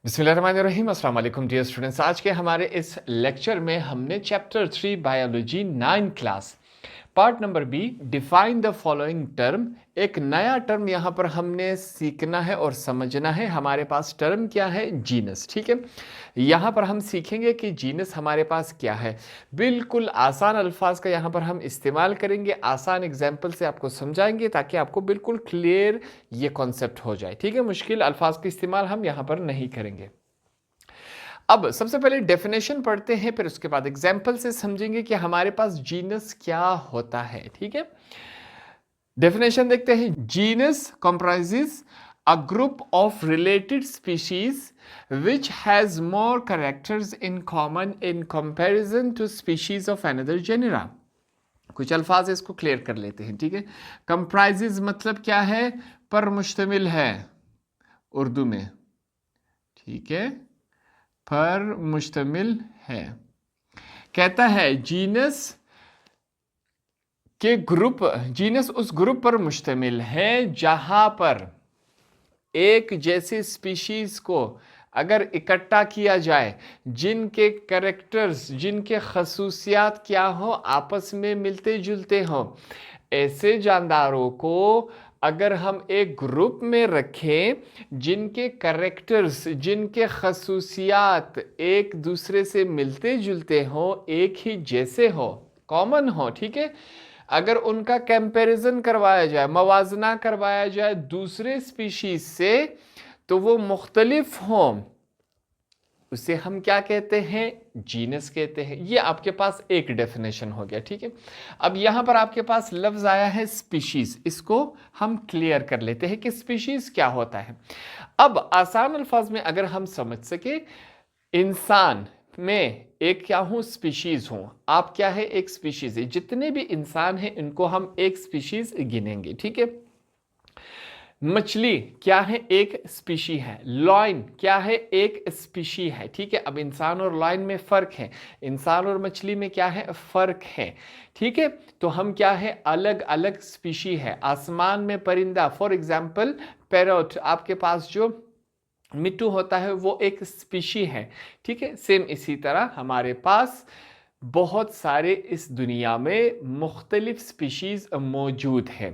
बिस्मिल्लाहिर्रहमानिर्रहीम अस्सलाम वालेकुम डियर स्टूडेंट्स। आज के हमारे इस लेक्चर में हमने chapter 3 biology 9 class part number B define the following term, एक नया टर्म यहाँ पर हमने सीखना है और समझना है। हमारे पास टर्म क्या है? जीनस। ठीक है, यहाँ पर हम सीखेंगे कि जीनस हमारे पास क्या है। बिल्कुल आसान अल्फाज का यहाँ पर हम इस्तेमाल करेंगे, आसान एग्जाम्पल से आपको समझाएंगे ताकि आपको बिल्कुल क्लियर ये कॉन्सेप्ट हो जाए। ठीक है, मुश्किल अल्फाज का इस्तेमाल हम यहाँ पर नहीं करेंगे। अब सबसे पहले डेफिनेशन पढ़ते हैं, फिर उसके बाद एग्जाम्पल से समझेंगे कि हमारे पास जीनस क्या होता है। ठीक है, डेफिनेशन देखते हैं। Genus comprises a group of related species which has more characters in common in comparison to species of another genera। कुछ अल्फाज इसको क्लियर कर लेते हैं। ठीक है, कंप्राइजेस मतलब क्या है? पर मुश्तमिल है उर्दू में। ठीक है, पर मुश्तमिल है। कहता है जीनस के ग्रुप, जीनस उस ग्रुप पर मुश्तमिल है जहां पर एक जैसे स्पीशीज को अगर इकट्ठा किया जाए, जिनके कैरेक्टर्स, जिनके खसूसियात क्या हो, आपस में मिलते जुलते हों, ऐसे जानदारों को अगर हम एक ग्रुप में रखें जिनके कैरेक्टर्स, जिनके खसूसियात एक दूसरे से मिलते जुलते हों, एक ही जैसे हो, कॉमन हो। ठीक है, अगर उनका कंपैरिजन करवाया जाए, मवाजना करवाया जाए दूसरे स्पीशीज से, तो वो मुख्तलिफ हों, उसे हम क्या कहते हैं? जीनस कहते हैं। ये आपके पास एक डेफिनेशन हो गया। ठीक है, अब यहां पर आपके पास लफ्ज आया है स्पीशीज, इसको हम क्लियर कर लेते हैं कि स्पीशीज क्या होता है। अब आसान अल्फाज में अगर हम समझ सके, इंसान में एक क्या हूं? स्पीशीज हूं। आप क्या है? एक स्पीशीज है। जितने भी इंसान हैं इनको हम एक स्पीशीज गिनेंगे। ठीक है, मछली क्या है? एक स्पीशी है। लॉयन क्या है? एक स्पीशी है। ठीक है, अब इंसान और लॉयन में फर्क है, इंसान और मछली में क्या है? फर्क है। ठीक है, तो हम क्या है? अलग अलग स्पीशी है। आसमान में परिंदा, फॉर एग्जाम्पल पैरोट, आपके पास जो मिट्टू होता है वो एक स्पीशी है। ठीक है, सेम इसी तरह हमारे पास बहुत सारे इस दुनिया में मुख्तलिफ स्पीशीज मौजूद है।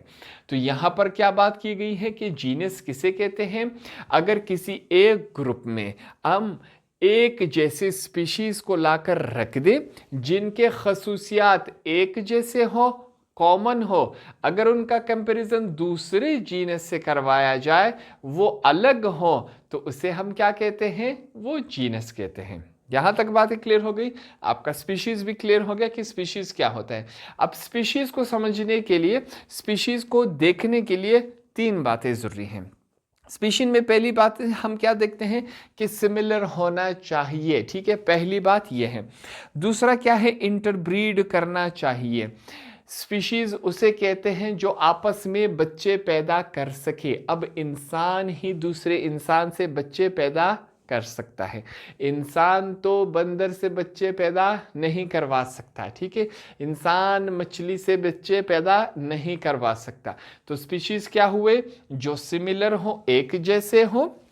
तो यहाँ पर क्या बात की गई है कि जीनस किसे कहते हैं? अगर किसी एक ग्रुप में हम एक जैसे स्पीशीज को लाकर रख दे जिनके खसूसियात एक जैसे हो, कॉमन हो, अगर उनका कंपैरिजन दूसरे जीनस से करवाया जाए, वो अलग हो, तो उसे हम क्या कहते हैं? वो जीनस कहते हैं। यहां तक बातें क्लियर हो गई। आपका स्पीशीज भी क्लियर हो गया कि स्पीशीज क्या होता है। अब स्पीशीज को समझने के लिए, स्पीशीज को देखने के लिए तीन बातें जरूरी हैं। स्पीशीज में पहली बात हम क्या देखते हैं कि सिमिलर होना चाहिए। ठीक है, पहली बात यह है। दूसरा क्या है? इंटरब्रीड करना चाहिए। स्पीशीज उसे कहते हैं जो आपस में बच्चे पैदा कर सके। अब इंसान ही दूसरे इंसान से बच्चे पैदा कर सकता है, इंसान तो बंदर से बच्चे पैदा नहीं करवा सकता। ठीक है, इंसान मछली से बच्चे पैदा नहीं करवा सकता। तो स्पीशीज क्या हुए? जो सिमिलर हो, एक जैसे हो,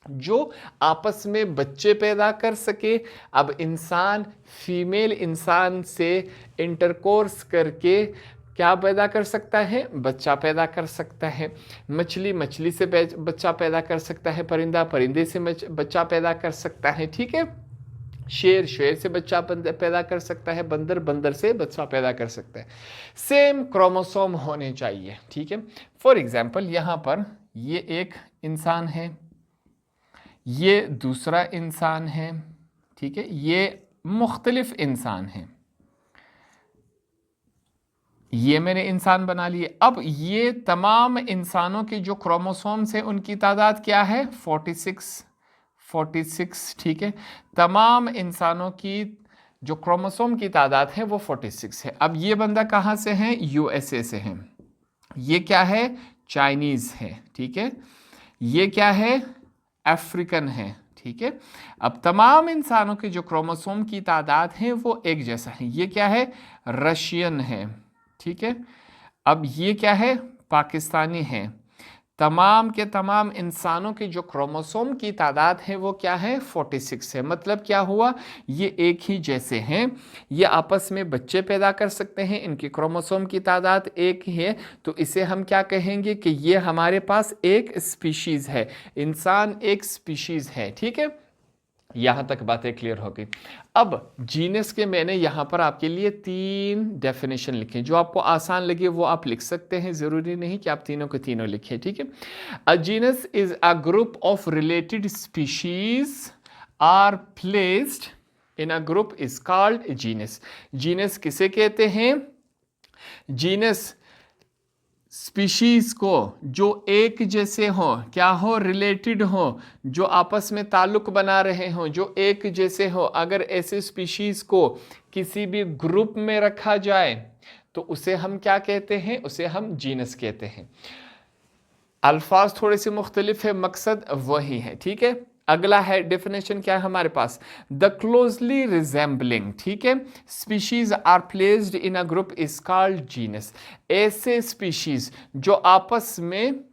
जो आपस में बच्चे पैदा कर सके। अब इंसान फीमेल इंसान से इंटरकोर्स करके क्या पैदा कर सकता है? बच्चा पैदा कर सकता है। मछली मछली से बच्चा पैदा कर सकता है, परिंदा परिंदे से बच्चा पैदा कर सकता है। ठीक है, शेर शेर से बच्चा पैदा कर सकता है, बंदर बंदर से बच्चा पैदा कर सकता है। सेम क्रोमोसोम होने चाहिए। ठीक है, फॉर एग्जाम्पल यहाँ पर ये एक इंसान है, ये दूसरा इंसान है। ठीक है, ये मुख्तलिफ इंसान हैं, ये मैंने इंसान बना लिए। अब ये तमाम इंसानों के जो क्रोमोसोम्स हैं उनकी तादाद क्या है? 46। ठीक है, तमाम इंसानों की जो क्रोमोसोम की तादाद है वो 46 है। अब ये बंदा कहाँ से है? यूएसए से है। ये क्या है? चाइनीज है। ठीक है, ये क्या है? अफ्रीकन है। ठीक है, अब तमाम इंसानों के जो क्रोमोसोम की तादाद है वो एक जैसा है। ये क्या है? रशियन है। ठीक है, अब ये क्या है? पाकिस्तानी है। तमाम के तमाम इंसानों की जो क्रोमोसोम की तादाद है वो क्या है, 46 है। मतलब क्या हुआ, ये एक ही जैसे हैं, ये आपस में बच्चे पैदा कर सकते हैं, इनकी क्रोमोसोम की तादाद एक ही है, तो इसे हम क्या कहेंगे कि ये हमारे पास एक स्पीशीज है, इंसान एक स्पीशीज है। ठीक है, यहां तक बातें क्लियर हो गई। अब जीनस के मैंने यहां पर आपके लिए 3 डेफिनेशन लिखे, जो आपको आसान लगे वो आप लिख सकते हैं, जरूरी नहीं कि आप तीनों के तीनों लिखें। ठीक है, a genus is a group of related species are placed in a group is called genus. Genus किसे कहते हैं, जीनस स्पीशीज को जो एक जैसे हो, क्या हो, रिलेटेड हो, जो आपस में ताल्लुक बना रहे हो, जो एक जैसे हो, अगर ऐसे स्पीशीज को किसी भी ग्रुप में रखा जाए तो उसे हम क्या कहते हैं, उसे हम जीनस कहते हैं। अल्फाज थोड़े से मुख्तलिफ है, मकसद वही है। ठीक है, अगला है डेफिनेशन क्या है हमारे पास, द क्लोजली रिजेंबलिंग, ठीक है, species are placed in a group is called genus. ऐसे स्पीशीज जो आपस में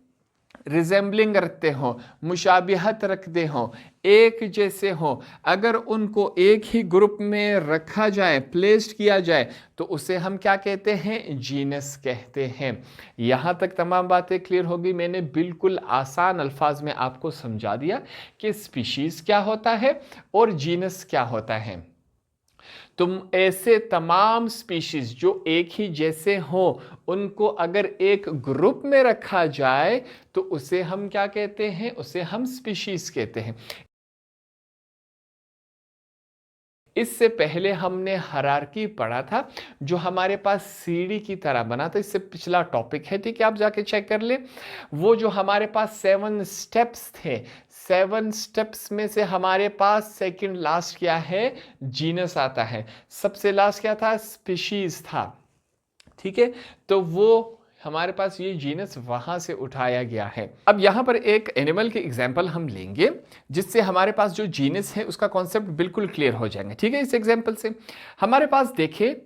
रिजेंबलिंग रखते हो, मुशाबिहत रखते हो, एक जैसे हो, अगर उनको एक ही ग्रुप में रखा जाए, प्लेस्ड किया जाए, तो उसे हम क्या कहते हैं, जीनस कहते हैं। यहां तक तमाम बातें क्लियर होगी। मैंने बिल्कुल आसान अल्फाज में आपको समझा दिया कि स्पीशीज क्या होता है और जीनस क्या होता है। तुम ऐसे तमाम स्पीशीज जो एक ही जैसे हो, उनको अगर एक ग्रुप में रखा जाए तो उसे हम क्या कहते हैं, उसे हम स्पीशीज कहते हैं। इससे पहले हमने हायरार्की पढ़ा था, जो हमारे पास सीढ़ी की तरह बना था, इससे पिछला टॉपिक है। ठीक है, आप जाके चेक कर ले। वो जो हमारे पास 7 स्टेप्स थे, 7 स्टेप्स में से हमारे पास सेकंड लास्ट क्या है, जीनस आता है। सबसे लास्ट क्या था, स्पीशीज था। ठीक है, तो वो हमारे पास ये जीनस वहां से उठाया गया है। अब यहां पर एक एनिमल के एग्जाम्पल हम लेंगे, जिससे हमारे पास जो जीनस है उसका कॉन्सेप्ट बिल्कुल क्लियर हो जाएंगे। ठीक है, इस एग्जाम्पल से हमारे पास देखिए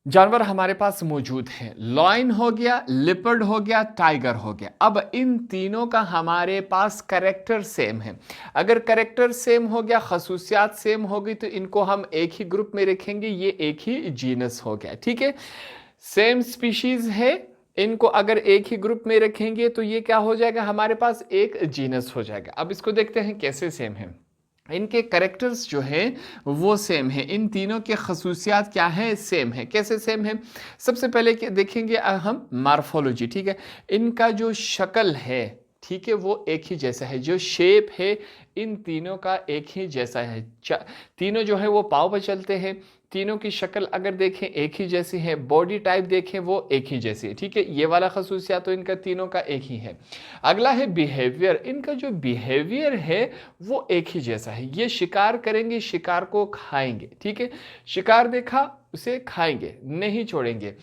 जानवर हमारे पास मौजूद है, लॉयन हो गया, लिपर्ड हो गया, टाइगर हो गया। अब इन तीनों का हमारे पास करेक्टर सेम है। अगर करेक्टर सेम हो गया, खसूसियात सेम हो गई, तो इनको हम एक ही ग्रुप में रखेंगे, ये एक ही जीनस हो गया। ठीक है, सेम स्पीशीज है, इनको अगर एक ही ग्रुप में रखेंगे तो ये क्या हो जाएगा, हमारे पास एक जीनस हो जाएगा। अब इसको देखते हैं कैसे सेम है। इनके करेक्टर्स जो है वो सेम है, इन तीनों के खसूसियात क्या है, सेम है। कैसे सेम है, सबसे पहले देखेंगे हम मार्फोलॉजी। ठीक है, इनका जो शक्ल है, ठीक है, वो एक ही जैसा है, जो शेप है इन तीनों का एक ही जैसा है। तीनों जो है वो पाँव पर चलते हैं, तीनों की शक्ल अगर देखें एक ही जैसी है, बॉडी टाइप देखें वो एक ही जैसी है। ठीक है, ये वाला खसूसियात तो इनका तीनों का एक ही है। अगला है बिहेवियर, इनका जो बिहेवियर है वो एक ही जैसा है। ये शिकार करेंगे, शिकार को खाएंगे। ठीक है, शिकार देखा उसे खाएंगे, नहीं छोड़ेंगे।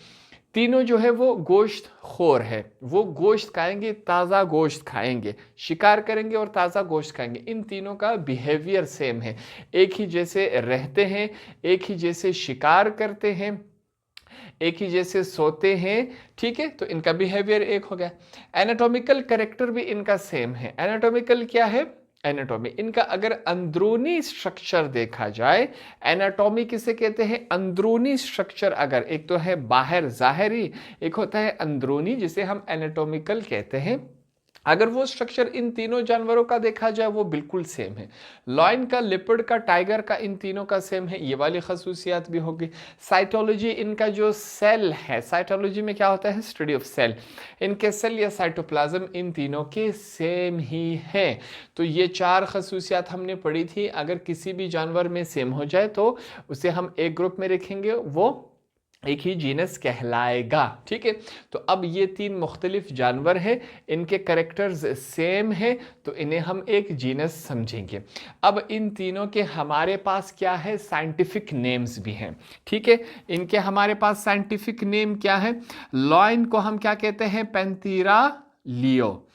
तीनों जो है वो गोश्त खोर है, वो गोश्त खाएंगे, ताज़ा गोश्त खाएंगे, शिकार करेंगे और ताज़ा गोश्त खाएंगे। इन तीनों का बिहेवियर सेम है, एक ही जैसे रहते हैं, एक ही जैसे शिकार करते हैं, एक ही जैसे सोते हैं। ठीक है, तो इनका बिहेवियर एक हो गया। एनाटॉमिकल कैरेक्टर भी इनका सेम है। एनाटॉमिकल क्या है, एनाटॉमी, इनका अगर अंदरूनी स्ट्रक्चर देखा जाए, एनाटॉमी किसे कहते हैं, अंदरूनी स्ट्रक्चर। अगर एक तो है बाहर जाहिरी, एक होता है अंदरूनी, जिसे हम एनाटॉमिकल कहते हैं। अगर वो स्ट्रक्चर इन तीनों जानवरों का देखा जाए वो बिल्कुल सेम है, लॉयन का, लिपर्ड का, टाइगर का, इन तीनों का सेम है। ये वाली खसूसियात भी होगी। साइटोलॉजी, इनका जो सेल है, साइटोलॉजी में क्या होता है, स्टडी ऑफ सेल, इनके सेल या साइटोप्लाज्म इन तीनों के सेम ही है। तो ये 4 खसूसियात हमने पढ़ी थी। अगर किसी भी जानवर में सेम हो जाए तो उसे हम एक ग्रुप में रखेंगे, वो एक ही जीनस कहलाएगा। ठीक है, तो अब ये 3 मुख्तलिफ जानवर हैं, इनके करेक्टर्स सेम है, तो इन्हें हम एक जीनस समझेंगे। अब इन तीनों के हमारे पास क्या है, साइंटिफिक नेम्स भी हैं। ठीक है, इनके हमारे पास साइंटिफिक नेम क्या है, लॉयन को हम क्या कहते हैं, पैंथीरा लियो।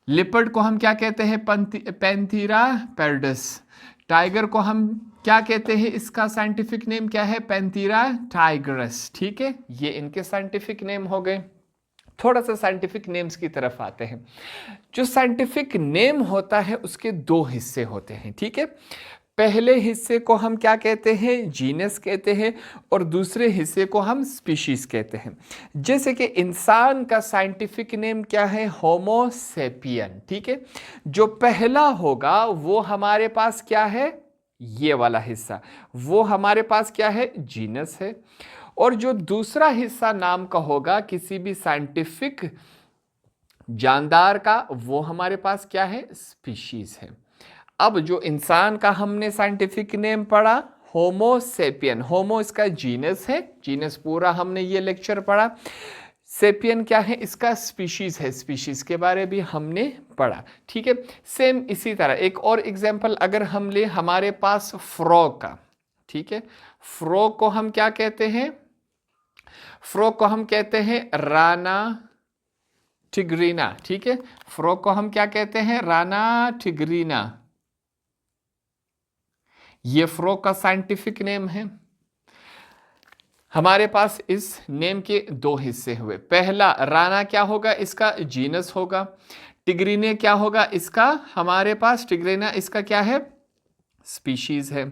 लिपर्ड को हम क्या कहते हैं, पैंथीरा पैरडस। टाइगर को हम क्या कहते हैं, इसका साइंटिफिक नेम क्या है, पैंथीरा टाइग्रस। ठीक है, ये इनके साइंटिफिक नेम हो गए। थोड़ा सा साइंटिफिक नेम्स की तरफ आते हैं। जो साइंटिफिक नेम होता है उसके दो हिस्से होते हैं, ठीक है। पहले हिस्से को हम क्या कहते हैं, जीनस कहते हैं, और दूसरे हिस्से को हम स्पीशीज कहते हैं। जैसे कि इंसान का साइंटिफिक नेम क्या है, होमो सेपियन, ठीक है। जो पहला होगा वो हमारे पास क्या है, ये वाला हिस्सा, वो हमारे पास क्या है, जीनस है। और जो दूसरा हिस्सा नाम का होगा किसी भी साइंटिफिक जानदार का, वो हमारे पास क्या है, स्पीशीज है। अब जो इंसान का हमने साइंटिफिक नेम पढ़ा, होमो सेपियन, होमो इसका जीनस है, जीनस पूरा हमने ये लेक्चर पढ़ा। सेपियन क्या है, इसका स्पीशीज है, स्पीशीज के बारे भी हमने पढ़ा, ठीक है। सेम इसी तरह एक और एग्जांपल अगर हम ले, हमारे पास फ्रॉग का, ठीक है। फ्रॉग को हम क्या कहते हैं, फ्रॉग को हम कहते हैं राना टिग्रीना, ठीक है। फ्रॉग को हम क्या कहते हैं, राना टिग्रीना, ये फ्रॉग का साइंटिफिक नेम है। हमारे पास इस नेम के दो हिस्से हुए, पहला राना क्या होगा, इसका जीनस होगा। टिग्रीने क्या होगा, इसका हमारे पास टिग्रीना इसका क्या है, स्पीशीज है।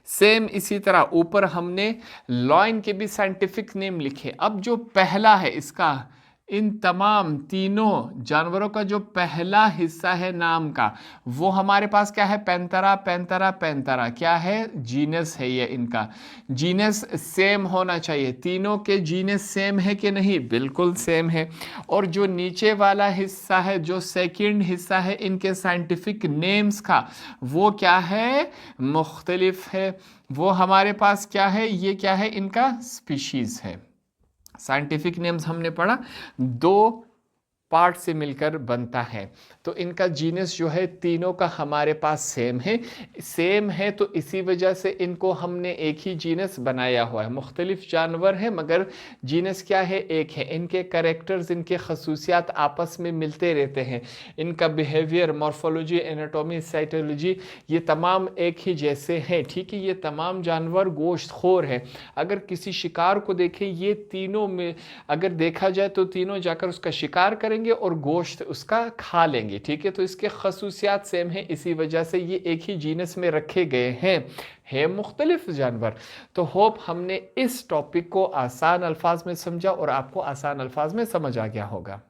सेम इसी तरह ऊपर हमने लॉयन के भी साइंटिफिक नेम लिखे। अब जो पहला है इसका, इन तमाम तीनों जानवरों का जो पहला हिस्सा है नाम का, वो हमारे पास क्या है, पैंतरा, पैंतरा, पैंतरा क्या है, जीनस है। ये इनका जीनस सेम होना चाहिए, तीनों के जीनस सेम है कि नहीं, बिल्कुल सेम है। और जो नीचे वाला हिस्सा है, जो सेकंड हिस्सा है इनके साइंटिफिक नेम्स का, वो क्या है, मुख्तलिफ है। वो हमारे पास क्या है, ये क्या है, इनका स्पीशीज है। साइंटिफिक नेम्स हमने पढ़ा दो पार्ट से मिलकर बनता है, तो इनका जीनस जो है तीनों का हमारे पास सेम है। सेम है तो इसी वजह से इनको हमने एक ही जीनस बनाया हुआ है। मुख्तलिफ जानवर हैं मगर जीनस क्या है, एक है। इनके कैरेक्टर्स, इनके खसूसियात आपस में मिलते रहते हैं। इनका बिहेवियर, मॉर्फोलॉजी, एनाटॉमी, साइटोलॉजी ये तमाम एक ही जैसे हैं, ठीक है। ये तमाम जानवर गोश्त खोर हैं। अगर किसी शिकार को देखें, ये तीनों में अगर देखा जाए तो तीनों जाकर उसका शिकार करेंगे और गोश्त उसका खा लेंगे, ठीक है। तो इसके खसूसियात सेम है, इसी वजह से ये एक ही जीनस में रखे गए हैं मुख्तलिफ जानवर। तो होप हमने इस टॉपिक को आसान अल्फाज में समझा और आपको आसान अल्फाज में समझ आ गया होगा।